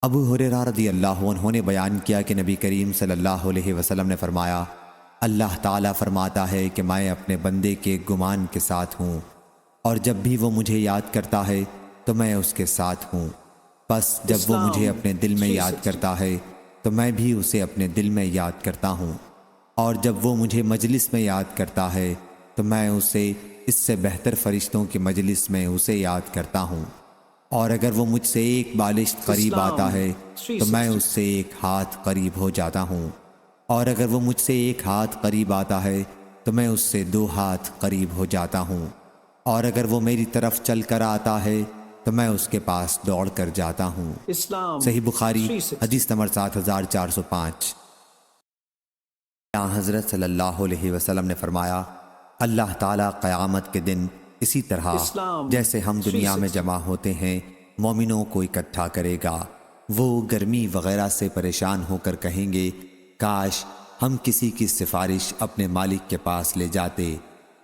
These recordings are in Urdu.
ابو ہریرہ رضی اللہ عنہ نے بیان کیا کہ نبی کریم صلی اللہ علیہ وسلم نے فرمایا، اللہ تعالیٰ فرماتا ہے کہ میں اپنے بندے کے گمان کے ساتھ ہوں، اور جب بھی وہ مجھے یاد کرتا ہے تو میں اس کے ساتھ ہوں، پس جب وہ مجھے اپنے دل میں یاد کرتا ہے تو میں بھی اسے اپنے دل میں یاد کرتا ہوں، اور جب وہ مجھے مجلس میں یاد کرتا ہے تو میں اسے اس سے بہتر فرشتوں کی مجلس میں اسے یاد کرتا ہوں، اور اگر وہ مجھ سے ایک بالشت قریب آتا ہے تو میں اس سے ایک ہاتھ قریب ہو جاتا ہوں، اور اگر وہ مجھ سے ایک ہاتھ قریب آتا ہے تو میں اس سے 2 ہاتھ قریب ہو جاتا ہوں، اور اگر وہ میری طرف چل کر آتا ہے تو میں اس کے پاس دوڑ کر جاتا ہوں۔ صحیح بخاری حدیث نمبر 7405۔ حضرت صلی اللہ علیہ وسلم نے فرمایا، اللہ تعالیٰ قیامت کے دن اسی طرح جیسے ہم دنیا میں جمع ہوتے ہیں مومنوں کو اکٹھا کرے گا۔ وہ گرمی وغیرہ سے پریشان ہو کر کہیں گے، کاش ہم کسی کی سفارش اپنے مالک کے پاس لے جاتے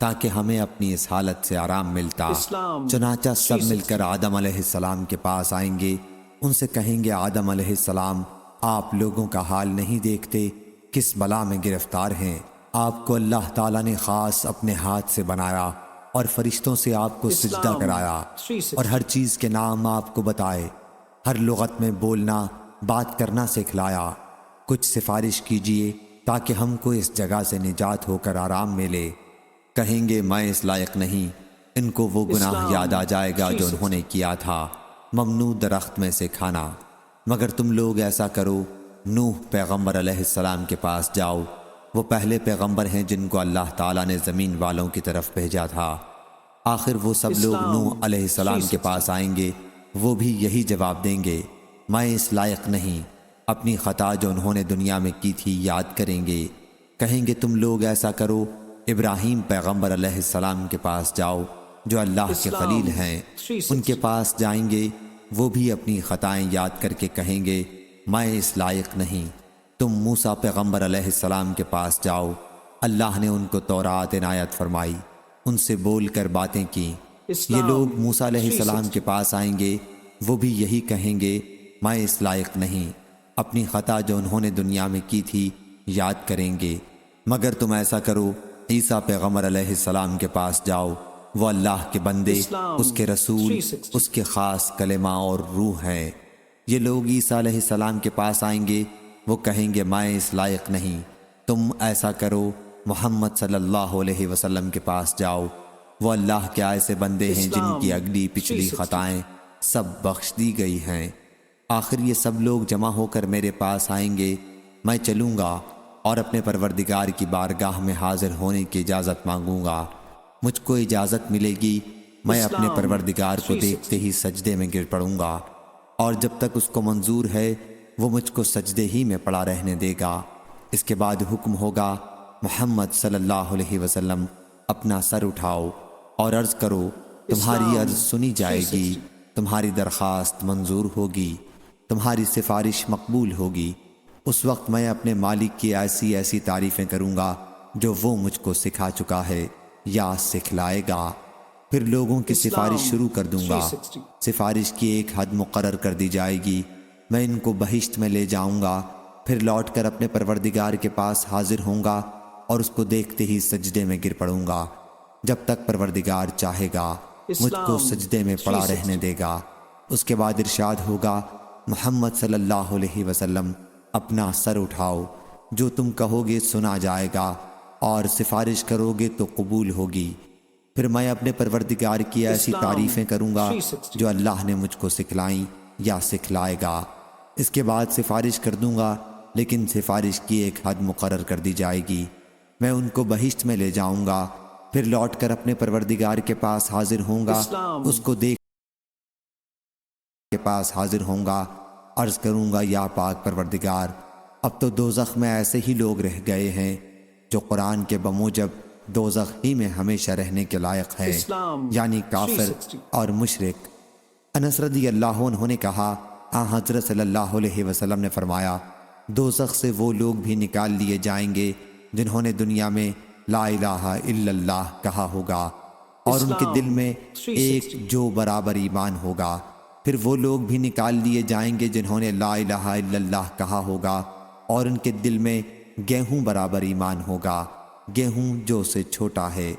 تاکہ ہمیں اپنی اس حالت سے آرام ملتا۔ چنانچہ سب مل کر آدم علیہ السلام کے پاس آئیں گے، ان سے کہیں گے، آدم علیہ السلام، آپ لوگوں کا حال نہیں دیکھتے، کس بلا میں گرفتار ہیں؟ آپ کو اللہ تعالیٰ نے خاص اپنے ہاتھ سے بنایا اور فرشتوں سے آپ کو سجدہ کرایا، اور ہر چیز کے نام آپ کو بتائے، ہر لغت میں بولنا بات کرنا سکھلایا، کچھ سفارش کیجئے تاکہ ہم کو اس جگہ سے نجات ہو کر آرام ملے۔ کہیں گے، میں اس لائق نہیں۔ ان کو وہ گناہ یاد آ جائے گا جو انہوں نے کیا تھا، ممنوع درخت میں سے کھانا۔ مگر تم لوگ ایسا کرو، نوح پیغمبر علیہ السلام کے پاس جاؤ، وہ پہلے پیغمبر ہیں جن کو اللہ تعالیٰ نے زمین والوں کی طرف بھیجا تھا۔ آخر وہ سب لوگ نوح علیہ السلام کے پاس آئیں گے، وہ بھی یہی جواب دیں گے، میں اس لائق نہیں۔ اپنی خطا جو انہوں نے دنیا میں کی تھی یاد کریں گے۔ کہیں گے، تم لوگ ایسا کرو، ابراہیم پیغمبر علیہ السلام کے پاس جاؤ جو اللہ کے خلیل ہیں، ان کے پاس جائیں گے، وہ بھی اپنی خطائیں یاد کر کے کہیں گے، میں اس لائق نہیں۔ تم موسیٰ پیغمبر علیہ السلام کے پاس جاؤ، اللہ نے ان کو تورات عنایت فرمائی، ان سے بول کر باتیں کی۔ یہ لوگ موسیٰ علیہ السلام کے پاس آئیں گے، وہ بھی یہی کہیں گے، میں اس لائق نہیں۔ اپنی خطا جو انہوں نے دنیا میں کی تھی یاد کریں گے۔ مگر تم ایسا کرو، عیسیٰ پیغمبر علیہ السلام کے پاس جاؤ، وہ اللہ کے بندے، اس کے رسول، اس کے خاص کلمہ اور روح ہیں۔ یہ لوگ عیسیٰ علیہ السلام کے پاس آئیں گے، وہ کہیں گے، میں اس لائق نہیں۔ تم ایسا کرو، محمد صلی اللہ علیہ وسلم کے پاس جاؤ، وہ اللہ کے ایسے بندے ہیں جن کی اگلی پچھلی خطائیں سب بخش دی گئی ہیں۔ آخر یہ سب لوگ جمع ہو کر میرے پاس آئیں گے، میں چلوں گا اور اپنے پروردگار کی بارگاہ میں حاضر ہونے کی اجازت مانگوں گا۔ مجھ کو اجازت ملے گی، میں اپنے پروردگار کو دیکھتے ہی سجدے میں گر پڑوں گا، اور جب تک اس کو منظور ہے وہ مجھ کو سجدے ہی میں پڑا رہنے دے گا۔ اس کے بعد حکم ہوگا، محمد صلی اللہ علیہ وسلم اپنا سر اٹھاؤ اور عرض کرو، تمہاری عرض سنی جائے گی، تمہاری درخواست منظور ہوگی، تمہاری سفارش مقبول ہوگی۔ اس وقت میں اپنے مالک کی ایسی ایسی تعریفیں کروں گا جو وہ مجھ کو سکھا چکا ہے یا سکھلائے گا۔ پھر لوگوں کی سفارش شروع کر دوں گا۔ سفارش کی ایک حد مقرر کر دی جائے گی، میں ان کو بہشت میں لے جاؤں گا، پھر لوٹ کر اپنے پروردگار کے پاس حاضر ہوں گا اور اس کو دیکھتے ہی سجدے میں گر پڑوں گا، جب تک پروردگار چاہے گا مجھ کو سجدے میں پڑا رہنے دے گا۔ اس کے بعد ارشاد ہوگا، محمد صلی اللہ علیہ وسلم اپنا سر اٹھاؤ، جو تم کہو گے سنا جائے گا، اور سفارش کرو گے تو قبول ہوگی۔ پھر میں اپنے پروردگار کی ایسی تعریفیں کروں گا جو اللہ نے مجھ کو سکھلائیں یا سکھلائے گا۔ اس کے بعد سفارش کر دوں گا، لیکن سفارش کی ایک حد مقرر کر دی جائے گی، میں ان کو بہشت میں لے جاؤں گا، پھر لوٹ کر اپنے پروردگار کے پاس حاضر ہوں گا، اس کو دیکھ کے پاس حاضر ہوں گا، عرض کروں گا، یا پاک پروردگار، اب تو دوزخ میں ایسے ہی لوگ رہ گئے ہیں جو قرآن کے بموجب دوزخ ہی میں ہمیشہ رہنے کے لائق ہے، یعنی کافر اور مشرک۔ انس رضی اللہ عنہ نے کہا، حضرت صلی اللہ علیہ وسلم نے فرمایا، دوزخ سے وہ لوگ بھی نکال لیے جائیں گے جنہوں نے دنیا میں لا الہ الا اللہ کہا ہوگا اور ان کے دل میں ایک جو برابر ایمان ہوگا، پھر وہ لوگ بھی نکال لیے جائیں گے جنہوں نے لا الہ الا اللہ کہا ہوگا اور ان کے دل میں گیہوں برابر ایمان ہوگا، گیہوں جو سے چھوٹا ہے۔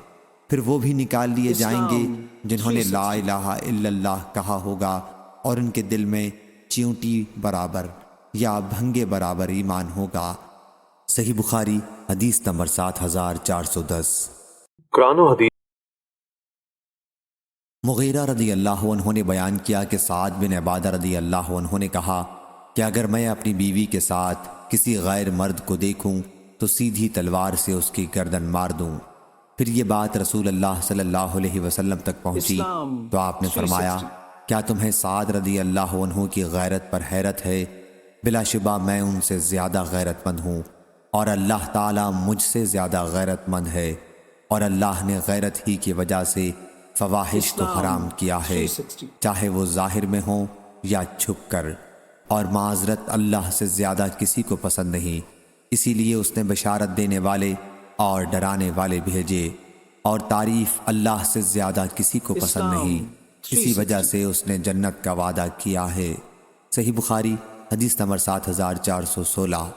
پھر وہ بھی نکال لیے جائیں گے جنہوں نے لا الہ الا اللہ کہا ہوگا اور ان کے دل میں چیونٹی برابر یا بھنگے برابر ایمان ہوگا۔ صحیح بخاری حدیث نمبر 7410۔ قرآن و حدیث۔ مغیرہ رضی اللہ عنہ نے بیان کیا کہ سعد بن عبادہ رضی اللہ عنہ نے کہا کہ اگر میں اپنی بیوی کے ساتھ کسی غیر مرد کو دیکھوں تو سیدھی تلوار سے اس کی گردن مار دوں۔ پھر یہ بات رسول اللہ صلی اللہ علیہ وسلم تک پہنچی تو آپ نے فرمایا، کیا تمہیں سعد رضی اللہ عنہ کی غیرت پر حیرت ہے؟ بلا شبہ میں ان سے زیادہ غیرت مند ہوں اور اللہ تعالیٰ مجھ سے زیادہ غیرت مند ہے، اور اللہ نے غیرت ہی کی وجہ سے فواحش کو حرام کیا ہے، چاہے وہ ظاہر میں ہوں یا چھپ کر، اور معذرت اللہ سے زیادہ کسی کو پسند نہیں، اسی لیے اس نے بشارت دینے والے اور ڈرانے والے بھیجے، اور تعریف اللہ سے زیادہ کسی کو پسند نہیں، اسی وجہ سے اس نے جنت کا وعدہ کیا ہے۔ صحیح بخاری حدیث نمبر 7416۔